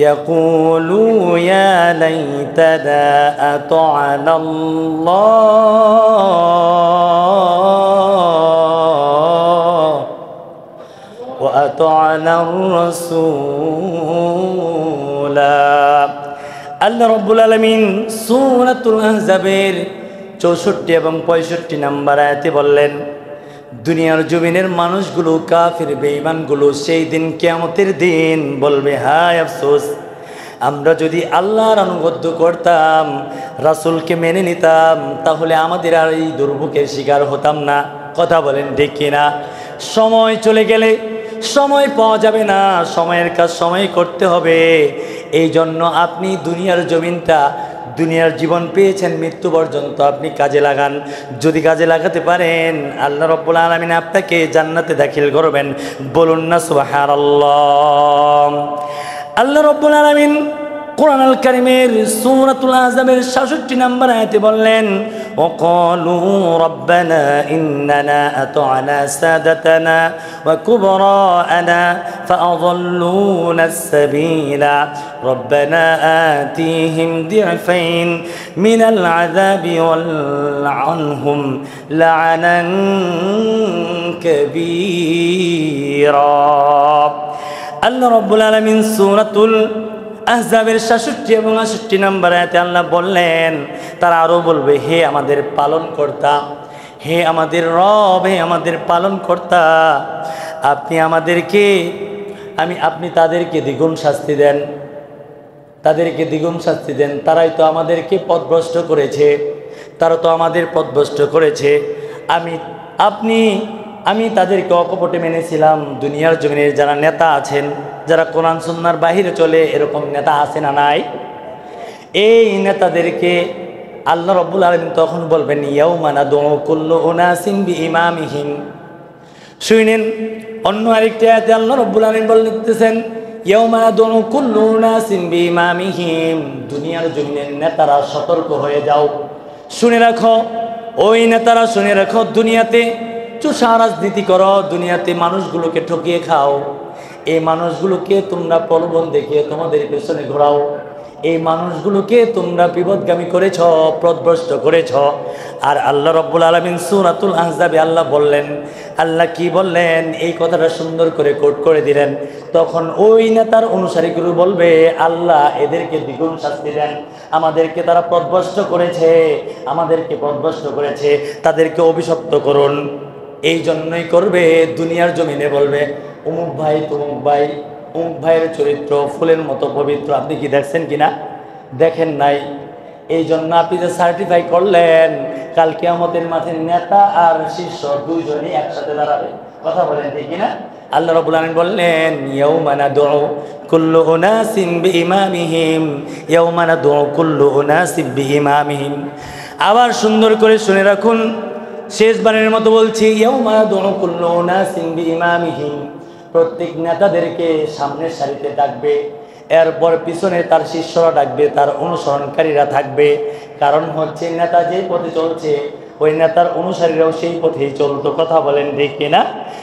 ইয়াকুলু ইয়া লাইতানা আতা'না আল্লাহ ওয়া আতা'না আর-রাসূলা। আল্লাহ রব্বুল আলামিন সূরাতুল আহজাবের 64 এবং 65 নম্বর আয়াতে বললেন, দুনিয়ার জমিনের মানুষগুলো, কাফির বেঈমানগুলো সেই দিন কিয়ামতের দিন বলবে, হায় আফসোস, আমরা যদি আল্লাহর আনুগত্য করতাম, রাসূলকে মেনে নিতাম, তাহলে আমাদের আর এই দুর্ভোগের শিকার হতাম না। কথা বলেন ঠিক কিনা? সময় চলে গেলে সময় পাওয়া যাবে না, সময়ের কাজ সময় করতে হবে। এই জন্য আপনি দুনিয়ার জমিনটা, দুনিয়ার জীবন পেয়েছেন, মৃত্যু পর্যন্ত আপনি কাজে লাগান। যদি কাজে লাগাতে পারেন, আল্লাহ রাব্বুল আলামিন আপনাকে জান্নাতে দাখিল করবেন। বলুন না সুবহানাল্লাহ। আল্লাহ রাব্বুল আলামিন কোরআন আল কারীমের সূরাতুল আহজাবের 66 নম্বর আয়াতে বললেন, ওয়াকালু রাব্বানা ইন্নানা আতা'না সাদাতানা ওয়া কুবরা'ানা ফাআযাল্লুনা আস-সাবিলা রাব্বানা আতিহিম দি'ফাইন মিনাল আযাবি ওয়াল'আনহুম লা'নান কাবীরা। আল্লাহ রাব্বুল আলামিন সূরাতুল আহজাবের 66 এবং 68 নম্বর আয়াতে আল্লাহ বললেন, তারা আরও বলবে, হে আমাদের পালনকর্তা, হে আমাদের রব, হে আমাদের পালনকর্তা, আপনি তাদেরকে দ্বিগুণ শাস্তি দেন, তাদেরকে দ্বিগুণ শাস্তি দেন। তারাই তো আমাদেরকে পথভ্রষ্ট করেছে, তারা তো আমাদের পথভ্রষ্ট করেছে। আমি তাদেরকে অকপটে মেনেছিলাম। দুনিয়ার জমিনের যারা নেতা আছেন, যারা কোরআন সুন্নাহর বাহিরে চলে, এরকম নেতা আছে না নাই? এই নেতাদেরকে আল্লাহ রাব্বুল আলামিন তখন বলবেন ইয়াউমা নাদউ কুল্লু উনাসিন বিইমামিহিম। শুনেন অন্য আরেকটি আয়াতে আল্লাহ রাব্বুল আলামিন বলতেছেন ইয়াউমা নাদউ কুল্লু উনাসিন বিইমামিহিম। দুনিয়ার জমিনের নেতারা সতর্ক হয়ে যাও, শুনে রাখো, ওই নেতারা শুনে রাখো, দুনিয়াতে চুষা রাজনীতি করো, দুনিয়াতে মানুষগুলোকে ঠকিয়ে খাও, এই মানুষগুলোকে তোমরা প্রলোভন দেখিয়ে তোমাদের পেছনে ঘোরাও, এই মানুষগুলোকে তোমরা বিপদগামী করেছ, পথভ্রষ্ট করেছ। আর আল্লাহ রাব্বুল আলামিন সূরাতুল আহজাবে আল্লাহ বললেন, আল্লাহ কি বললেন এই কথাটা সুন্দর করে কোট করে দিলেন। তখন ওই নেতার অনুসারীগুলো বলবে আল্লাহ এদেরকে দ্বিগুণ শাস্তি দেন, আমাদেরকে তারা পথভ্রষ্ট করেছে, আমাদেরকে পথভ্রষ্ট করেছে, তাদেরকে অভিশপ্ত করুন। এই জন্যই করবে, দুনিয়ার জমিনে বলবে অমুক ভাই তমুক ভাই, অমুক ভাইয়ের চরিত্র ফুলের মতো পবিত্র, আপনি কি দেখছেন কিনা? দেখেন নাই। এই জন্য আপনি যে সার্টিফাই করলেন, কাল কিয়ামতের মাঠে নেতা আর শিষ্য দুইজনই একসাথে দাঁড়াবে। কথা বলেন ঠিক কিনা? আল্লাহ রাব্বুল আলামিন বললেন ইয়াউমা নাদউ কুল্লু উনাসিন বিইমামিহিম, ইয়াউমা নাদউ কুল্লু উনাসিন বিইমামিহিম। আবার সুন্দর করে শুনে রাখুন, শেষবারের মতো বলছি ইয়াউমা নাদউ কুল্লু উনাসিন বিইমামিহিম। প্রত্যেক নেতাদেরকে সামনের সারিতে ডাকবে, এরপর পিছনে তার শিষ্যরা ডাকবে, তার অনুসরণকারীরা থাকবে। কারণ হচ্ছে নেতা যে পথে চলছে ওই নেতার অনুসারীরাও সেই পথেই চলতো। কথা বলেন ঠিক কিনা?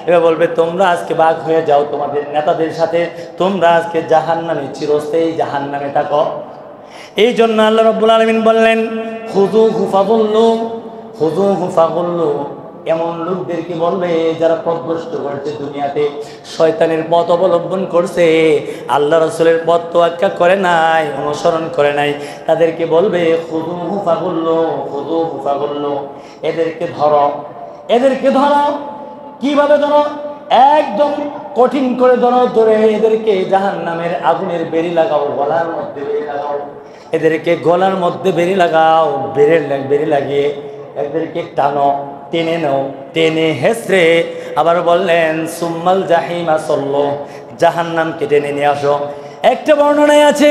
এবার বলবে তোমরা আজকে ভাগ হয়ে যাও তোমাদের নেতাদের সাথে, তোমরা আজকে জাহান্নামে চিরস্থায়ী জাহান্নামে থাকো। এই জন্য আল্লাহ রাব্বুল আলামিন বললেন খুযূহু ফাগুল্লু, খুযূহু ফাগুল্লু। এমন লোকদেরকে বলবে যারা পথভ্রষ্ট করেছে, দুনিয়াতে শয়তানের পথ অবলম্বন করছে, আল্লাহ রাসূলের পথ তোয়াক্কা করে নাই, অনুসরণ করে নাই, তাদেরকে বলবে খুযূহু ফাগুল্লু, খুযূহু ফাগুল্লু। এদেরকে ধরো, এদেরকে ধরো। কিভাবে ধরো? একদম কঠিন করে ধরো, ধরে এদেরকে জাহান্নামের আগুনের বেড়ি লাগাও, গলার মধ্যে বেড়ি লাগাও, এদেরকে গলার মধ্যে বেড়ি লাগাও, বেড়ি লাগিয়ে এদেরকে টানো, টেনে নাও, টেনে হেসরে। আবার বললেন সুম্মাল জাহিমা সল্লো, জাহান্নামকে টেনে নিয়ে আসো। একটা বর্ণনায় আছে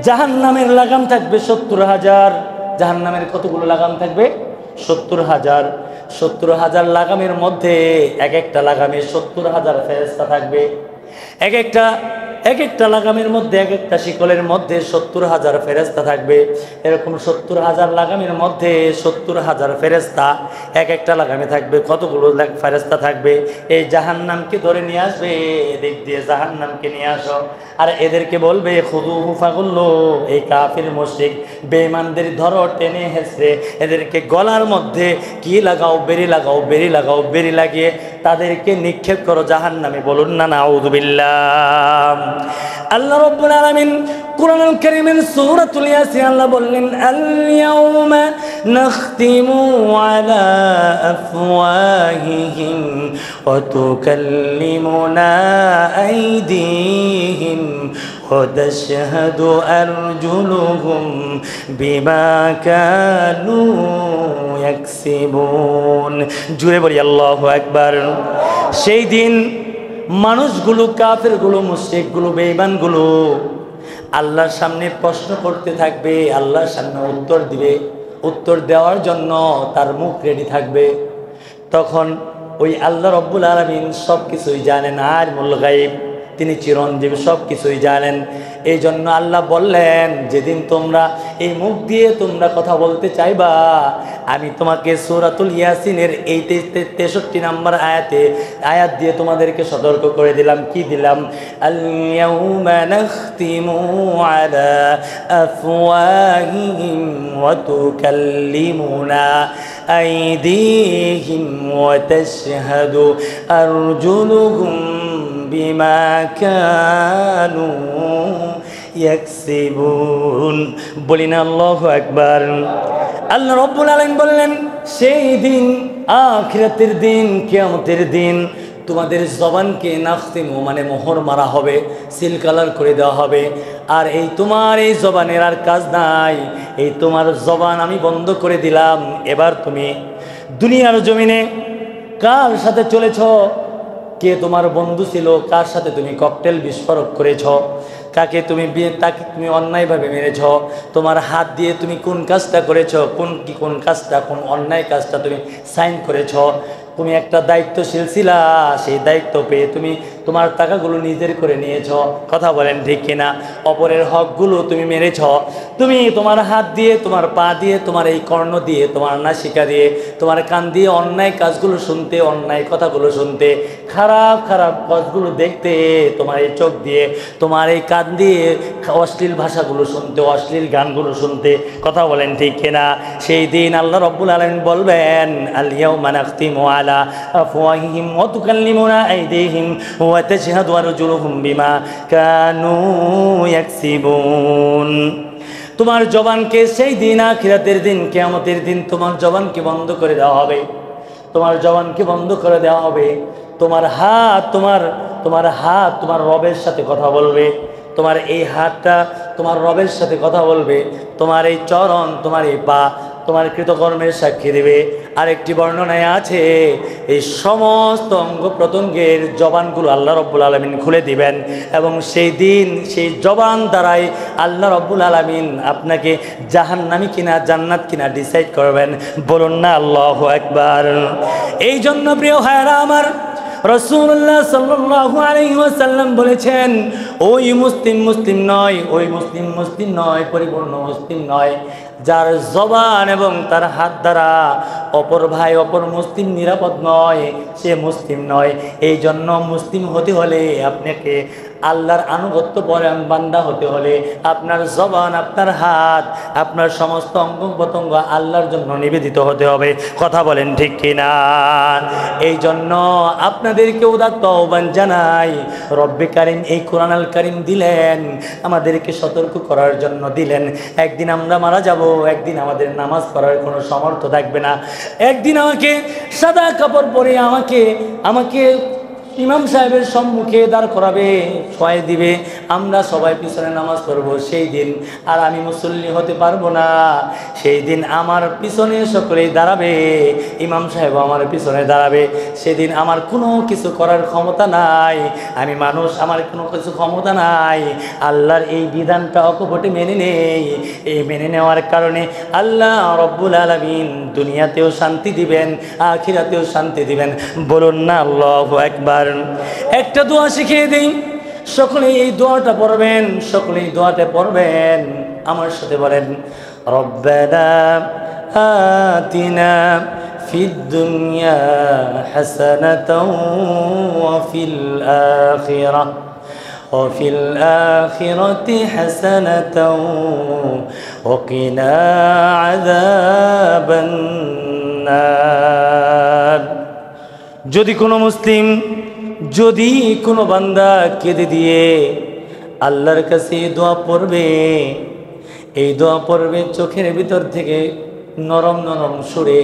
জাহান্নামের লাগাম থাকবে 70,000। জাহান্নামের কতগুলো লাগাম থাকবে? 70,000। 70,000 লাগামের মধ্যে এক একটা লাগামে 70,000 ফেরেশতা থাকবে। এক একটা লাগামের মধ্যে, এক একটা শিকলের মধ্যে 70,000 ফেরেশতা থাকবে। এরকম 70,000 লাগামের মধ্যে 70,000 ফেরেশতা এক একটা লাগামে থাকবে। কতগুলো ফেরেশতা থাকবে? এই জাহান্নামকে ধরে নিয়ে আসবে, এদিক দিয়ে জাহান্নামকে নিয়ে আসো। আর এদেরকে বলবে খুযূহু ফাগুল্লু, এই কাফির মুশরিক বেঈমানদের ধরো, টেনে হেসড়ে এদেরকে গলার মধ্যে কি লাগাও, বেড়ি লাগাও, বেড়ি লাগাও, বেড়ি লাগিয়ে তাদেরকে নিক্ষেপ করো জাহান্নামে। বলুন না নাউযু বিল্লাহ। আল্লাহ রাব্বুল আলামিন কুরআনুল কারীমের সূরাতুল ইয়াসিন আল্লাহ বললেন আল ইয়াউমা নাখতিমু আলা আফওয়াহিহিম ওয়া তুকাল্লিমুনা আইদিহিম ওয়া তাশহাদু আরজুলুহুম বিমা কানু ইয়াকসিবুন। জুড়ে বলি আল্লাহু আকবার। সেই দিন মানুষগুলো, কাফেরগুলো, মুশরিকগুলো, বেঈমানগুলো আল্লাহর সামনে প্রশ্ন করতে থাকবে, আল্লাহর সামনে উত্তর দিবে। উত্তর দেওয়ার জন্য তার মুখ রেডি থাকবে। তখন ওই আল্লাহ রাব্বুল আলামিন সব কিছুই জানেন, আলিমুল গায়ব, তিনি চিরঞ্জীবী, সব কিছুই জানেন। এই জন্য আল্লাহ বললেন যেদিন তোমরা এই মুখ দিয়ে তোমরা কথা বলতে চাইবা, আমি তোমাকে সূরাতুল ইয়াসিনের এই 63 নম্বর আয়াত দিয়ে তোমাদেরকে সতর্ক করে দিলাম। কি দিলাম? আল ইয়াউমা নাখতিমু আলা আফওয়াহিহিম ওয়া তুকাল্লিমুনা আইদিহিম ওয়া তাশহাদু আরজুলুহুম বিমা কানু ইয়াকসিবুন। বলিনা আল্লাহু আকবার। আল্লাহ রাব্বুল আলামিন বললেন সেই দিন, আখিরাতের দিন, কিয়ামতের দিন তোমাদের জবানকে নাখতিমু মানে মোহর মারা হবে, সিল কালার করে দেওয়া হবে। আর এই তোমার এই জবানের আর কাজ নাই, এই তোমার জবান আমি বন্ধ করে দিলাম। এবার তুমি দুনিয়ার জমিনে কার সাথে চলেছ, কে তোমার বন্ধু ছিল, কার সাথে তুমি ককটেল বিস্ফোরক করেছ, তাকে তুমি অন্যায়ভাবে মেরেছ, তোমার হাত দিয়ে তুমি কোন কাজটা করেছ, কোন কাজটা, কোন অন্যায় কাজটা তুমি সাইন করেছ। তুমি একটা দায়িত্বশীল ছিলা, সেই দায়িত্ব পেয়ে তুমি তোমার টাকাগুলো নিজের করে নিয়েছ। কথা বলেন ঠিক কিনা? অপরের হকগুলো তুমি মেরেছ। তুমি তোমার হাত দিয়ে, তোমার পা দিয়ে, তোমার এই কর্ণ দিয়ে, তোমার নাসিকা দিয়ে, তোমার কান দিয়ে অন্যায় কাজগুলো শুনতে, অন্যায় কথাগুলো শুনতে, খারাপ খারাপ কাজগুলো দেখতে, তোমার এই চোখ দিয়ে, তোমার এই কান দিয়ে অশ্লীল ভাষাগুলো শুনতে, অশ্লীল গানগুলো শুনতে। কথা বলেন ঠিক কিনা? সেই দিন আল্লাহ রাব্বুল আলামিন বলবেন, আল ইয়াউমা নাখতিমু আলা আফওয়াহিহিম ওয়া তুকাল্লিমুনা আইদিহিম ওয়া তাশহাদু আরজুলুহুম বিমা কানু ইয়াকসিবুন। তোমার জবানকে সেই দিন, আখিরাতের দিন, কিয়ামতের দিন তোমার জবানকে বন্ধ করে দেওয়া হবে। তোমার জবানকে বন্ধ করে দেওয়া হবে। তোমার হাত তোমার রবের সাথে কথা বলবে। তোমার এই হাতটা তোমার রবের সাথে কথা বলবে। তোমার এই চরণ, তোমার এই পা তোমার কৃতকর্মের সাক্ষী দেবে। আরেকটি বর্ণনায় আছে, এই সমস্ত অঙ্গ প্রত্যঙ্গের জবানগুলো আল্লাহ রব্বুল আলামিন খুলে দিবেন, এবং সেই দিন সেই জবান দ্বারাই আল্লাহ রব্বুল আলামিন আপনাকে জাহান্নামী কিনা জান্নাত কিনা ডিসাইড করবেন। বলুন না আল্লাহু আকবার। এই জন্য প্রিয় ভাইরা আমার, রাসূলুল্লাহ সাল্লাল্লাহু আলাইহি ওয়াসাল্লাম বলেছেন, ওই মুসলিম নয়, পরিপূর্ণ মুসলিম নয়, যার জবান এবং তার হাত দ্বারা অপর ভাই, অপর মুসলিম নিরাপদ নয়, সে মুসলিম নয়। এই জন্য মুসলিম হতে হলে, আপনাকে আল্লাহর আনুগত্য পরায়ণ বান্দা হতে হলে, আপনার জবান, আপনার হাত, আপনার সমস্ত অঙ্গ প্রত্যঙ্গ আল্লাহর জন্য নিবেদিত হতে হবে। কথা বলেন ঠিক কিনা? এই জন্য আপনাদেরকে উদাত্ত আহ্বান জানাই, রব্বে কারিম এই কোরআন আল কারিম দিলেন আমাদেরকে সতর্ক করার জন্য দিলেন। একদিন আমরা মারা যাব, একদিন আমাদের নামাজ পড়ার কোনো সামর্থ্য থাকবে না। একদিন আমাকে সাদা কাপড় পরে আমাকে ইমাম সাহেবের সম্মুখে দাঁড় করাবে, শোয়াই দিবে, আমরা সবাই পিছনে নামাজ পড়বো। সেই দিন আর আমি মুসল্লি হতে পারবো না। সেই দিন আমার পিছনে সকলেই দাঁড়াবে, ইমাম সাহেব আমার পিছনে দাঁড়াবে। সেদিন আমার কোনো কিছু করার ক্ষমতা নাই, আমি মানুষ, আমার কোনো কিছু ক্ষমতা নাই। আল্লাহর এই বিধানটা অকপটে মেনে নেই। এই মেনে নেওয়ার কারণে আল্লাহ রব্বুল আলামিন দুনিয়াতেও শান্তি দিবেন, আখিরাতেও শান্তি দিবেন। বলুন না আল্লাহু আকবার। একটা দোয়া শিখিয়ে দিই, সকলেই এই দোয়াটা পড়বেন, আমার সাথে বলেন, রব্বানা আতিনা ফিদ দুনিয়া হাসানাতাও ওয়া ফিল আখিরাতি হাসানাতাও ওয়া কিনা আযাবান নার। যদি কোনো বান্দা কেঁদে দিয়ে আল্লাহর কাছে দোয়া পড়বে, এই দোয়া পড়বে চোখের ভিতর থেকে নরম নরম সুরে,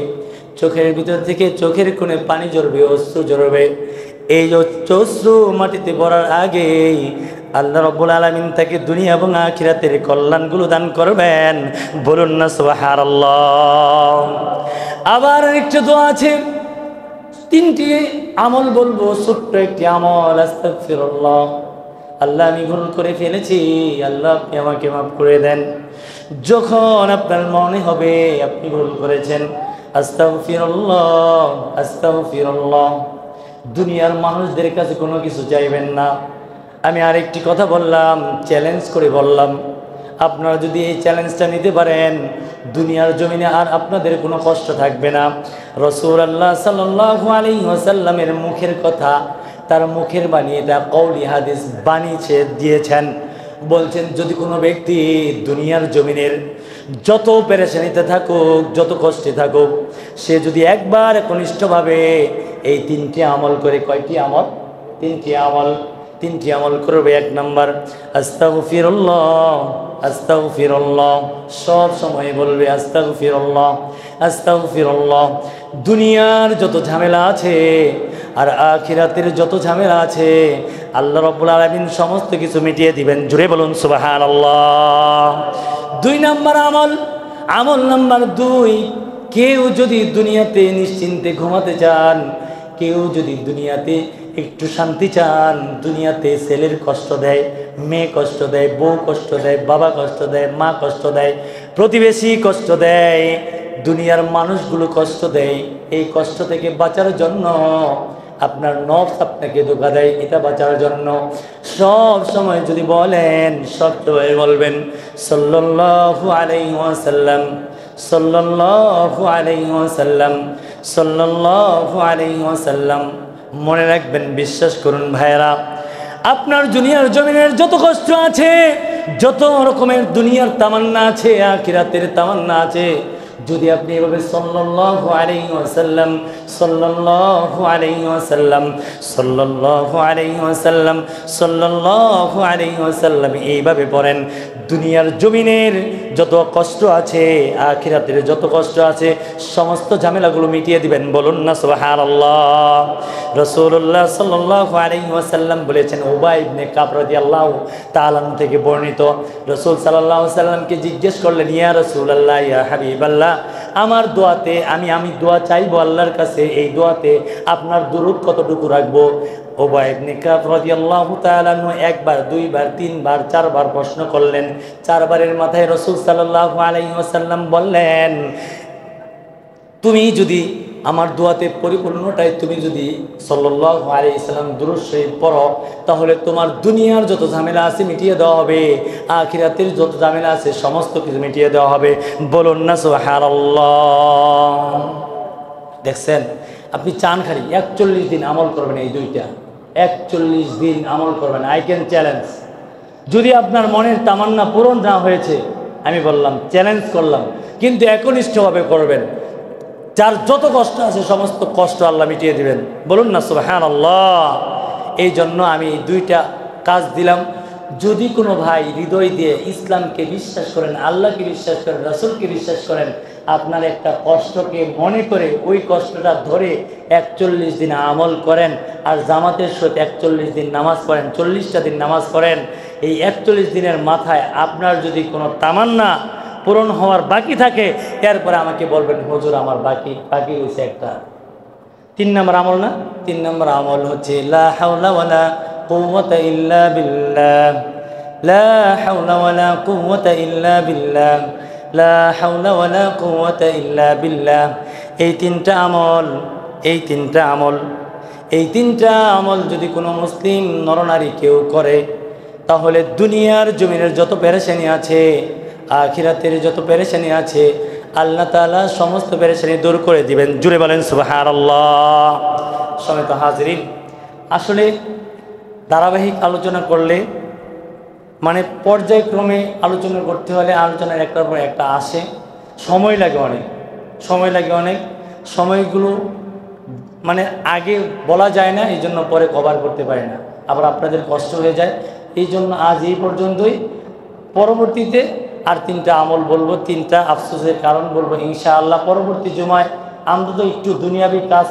চোখের ভিতর থেকে চোখের কোণে পানি ঝরবে, অশ্রু ঝরবে। এই অশ্রু মাটিতে পড়ার আগেই আল্লাহ রাব্বুল আলামিন তাকে দুনিয়া এবং আখিরাতের কল্যাণগুলো দান করবেন। বলুন না সুবহানাল্লাহ। আবার আরেকটা দোয়া আছে, তিনটি আমল বলবো, ছোট্ট একটি আমল, আস্তাগফিরুল্লাহ। আল্লাহ আমি ভুল করে ফেলেছি, আল্লাহ আপনি আমাকে মাফ করে দেন। যখন আপনার মনে হবে আপনি ভুল করেছেন, আস্তাগফিরুল্লাহ, আস্তাগফিরুল্লাহ। দুনিয়ার মানুষদের কাছে কোনো কিছু চাইবেন না। আমি আরেকটি কথা বললাম, চ্যালেঞ্জ করে বললাম, আপনারা যদি এই চ্যালেঞ্জটা নিতে পারেন, দুনিয়ার জমিনে আর আপনাদের কোনো কষ্ট থাকবে না। রাসূলুল্লাহ সাল্লাল্লাহু আলাইহি ওয়াসাল্লামের মুখের কথা, তার মুখের বাণী, এটা কওলি হাদিস বানিয়ে দিয়েছেন। বলছেন, যদি কোনো ব্যক্তি দুনিয়ার জমিনের যত পেরেশানিতে থাকুক, যত কষ্টে থাকুক, সে যদি একবার একনিষ্ঠভাবে এই তিনটি আমল করে, কয়টি আমল? তিনটি আমল করবে। এক নাম্বার, আস্তাগফিরুল্লাহ, আস্তাগফিরুল্লাহ, সব সময় বলবে আস্তাগফিরুল্লাহ, আস্তাগফিরুল্লাহ। দুনিয়ার যত ঝামেলা আছে আর আখিরাতের যত ঝামেলা আছে, আল্লাহ রাব্বুল আলামিন সমস্ত কিছু মিটিয়ে দিবেন। জুড়ে বলুন সুবহানাল্লাহ। 2 নাম্বার আমল নাম্বার 2, কেউ যদি দুনিয়াতে নিশ্চিন্তে ঘুমাতে চান, কেউ যদি দুনিয়াতে একটু শান্তি চান, দুনিয়াতে ছেলের কষ্ট দেয়, মেয়ে কষ্ট দেয়, বউ কষ্ট দেয়, বাবা কষ্ট দেয়, মা কষ্ট দেয়, প্রতিবেশী কষ্ট দেয়, দুনিয়ার মানুষগুলো কষ্ট দেয়। এই কষ্ট থেকে বাঁচার জন্য আপনার নফস আপনাকে ধোঁকা দেয়, এটা বাঁচার জন্য সব সময় যদি বলেন, সব সময় বলবেন সাল্লাল্লাহু আলাইহি ওয়াসাল্লাম, সাল্লাল্লাহু আলাইহি ওয়াসাল্লাম, সাল্লাল্লাহু আলাইহি ওয়াসাল্লাম। মনে রাখবেন, বিশ্বাস করুন ভাইয়েরা, আপনার দুনিয়ার জমিনের যত কষ্ট আছে, যত রকমের দুনিয়ার তামান্না আছে, আখিরাতের তামান্না আছে, যদি আপনি এভাবে সাল্লাল্লাহু আলাইহি ওয়াসাল্লাম, সাল্লাল্লাহু আলাইহি ওয়াসাল্লাম, সাল্লাল্লাহু আলাইহি ওয়াসাল্লাম, সাল্লাল্লাহু আলাইহি ওয়াসাল্লাম এইভাবে পড়েন, দুনিয়ার জমিনের যত কষ্ট আছে, আখিরাতের যত কষ্ট আছে, সমস্ত ঝামেলাগুলো মিটিয়ে দিবেন। বলুন না সুবহানাল্লাহ। রাসূলুল্লাহ সাল্লাল্লাহু আলাইহি ওয়াসাল্লাম বলেছেন, উবাই ইবনে কাব রাদিয়াল্লাহু তাআলা থেকে বর্ণিত, রাসূল সাল্লাল্লাহু আলাইহি ওয়াসাল্লামকে জিজ্ঞেস করলেন, ইয়া রাসূলুল্লাহ, ইয়া হাবিবাল্লাহ, আমার দোয়াতে আমি দোয়া চাইবো আল্লাহর কাছে, এই দোয়াতে আপনার দুরূদ কতটুকু রাখবো? উবাই ইবনে কাব রাদিয়াল্লাহু তাআলা একবার, দুইবার, তিনবার, চারবার প্রশ্ন করলেন। চারবারের মাথায় রাসূল সাল্লাল্লাহু আলাইহি ওয়াসাল্লাম বললেন, তুমি যদি আমার দোয়াতে পরিপূর্ণটাই তুমি যদি সাল্লাল্লাহু আলাইহি ওয়াসাল্লাম দুরূদ শরীফ পড়ো, তাহলে তোমার দুনিয়ার যত ঝামেলা আছে মিটিয়ে দেওয়া হবে, আখিরাতের যত ঝামেলা আছে সমস্ত কিছু মিটিয়ে দেওয়া হবে। বলুন না সুবহানাল্লাহ। দেখছেন, আপনি চান খালি 41 দিন আমল করবেন, এই দুইটা 41 দিন আমল করবেন। আই ক্যান চ্যালেঞ্জ, যদি আপনার মনের তামান্না পূরণ না হয়েছে, আমি বললাম, চ্যালেঞ্জ করলাম, কিন্তু একনিষ্ঠভাবে করবেন, যার যত কষ্ট আছে সমস্ত কষ্ট আল্লাহ মিটিয়ে দিবেন। বলুন না সুবহানাল্লাহ। এই জন্য আমি দুইটা কাজ দিলাম। যদি কোনো ভাই হৃদয় দিয়ে ইসলামকে বিশ্বাস করেন, আল্লাহকে বিশ্বাস করেন, রাসূলকে বিশ্বাস করেন, আপনার একটা কষ্টকে মনে করে ওই কষ্টটা ধরে 41 দিন আমল করেন, আর জামাতের সাথে 41 দিন নামাজ পড়েন, 40টা দিন নামাজ পড়েন, এই 41 দিনের মাথায় আপনার যদি কোনো তামান্না পূরণ হওয়ার বাকি থাকে, এরপরে আমাকে বলবেন, হুজুর আমার বাকি হয়েছে একটা। 3 নম্বর আমল না, 3 নম্বর আমল হচ্ছে লা হাওলা ওয়ালা কুওয়াতা ইল্লা বিল্লাহ, লা হাওলা ওয়ালা কুওয়াতা ইল্লা বিল্লাহ, লা হাওলা ওয়ালা কুওয়াতা ইল্লা বিল্লাহ। এই তিনটা আমল যদি কোনো মুসলিম নরনারী কেউ করে, তাহলে দুনিয়ার জমিনের যত পেরেশানি আছে, আখিরাতের যত পেরেশানি আছে, আল্লাহ তাআলা সমস্ত পেরেশানি দূর করে দিবেন। জুড়ে বলেন সুবহানাল্লাহ। সমেত হাজিরিন, আসলে ধারাবাহিক আলোচনা করলে, মানে পর্যায়ক্রমে আলোচনা করতে হলে আলোচনার একটার পর একটা আসে, সময় লাগে অনেক, সময়গুলো মানে আগে বলা যায় না, এই জন্য পরে কভার করতে পারি না, আবার আপনাদের কষ্ট হয়ে যায়। এই জন্য আজ এই পর্যন্তই। পরবর্তীতে আর 3টা আমল বলবো, 3টা আফসোসের কারণ বলবো ইনশাআল্লাহ। পরবর্তী জুমায় আমরা তো একটু দুনিয়াবি কাজ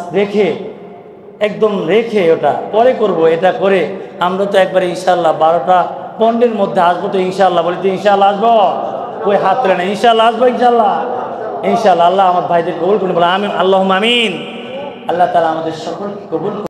একদম রেখে ওটা পরে করব। এটা করে আমরা তো একবারে ইনশাআল্লাহ 12টা 15-এর মধ্যে আসবো তো ইনশাআল্লাহ। বলি তো ইনশাআল্লাহ আসবো, ওই হাত তুলে না, ইনশাআল্লাহ আসবো, ইনশাআল্লাহ। আল্লাহ আমার ভাইদের কবুল করুন, বলে আমিন, আল্লাহুম্মা আমিন। আল্লাহ তাআলা আমাদের সকলকে কবুল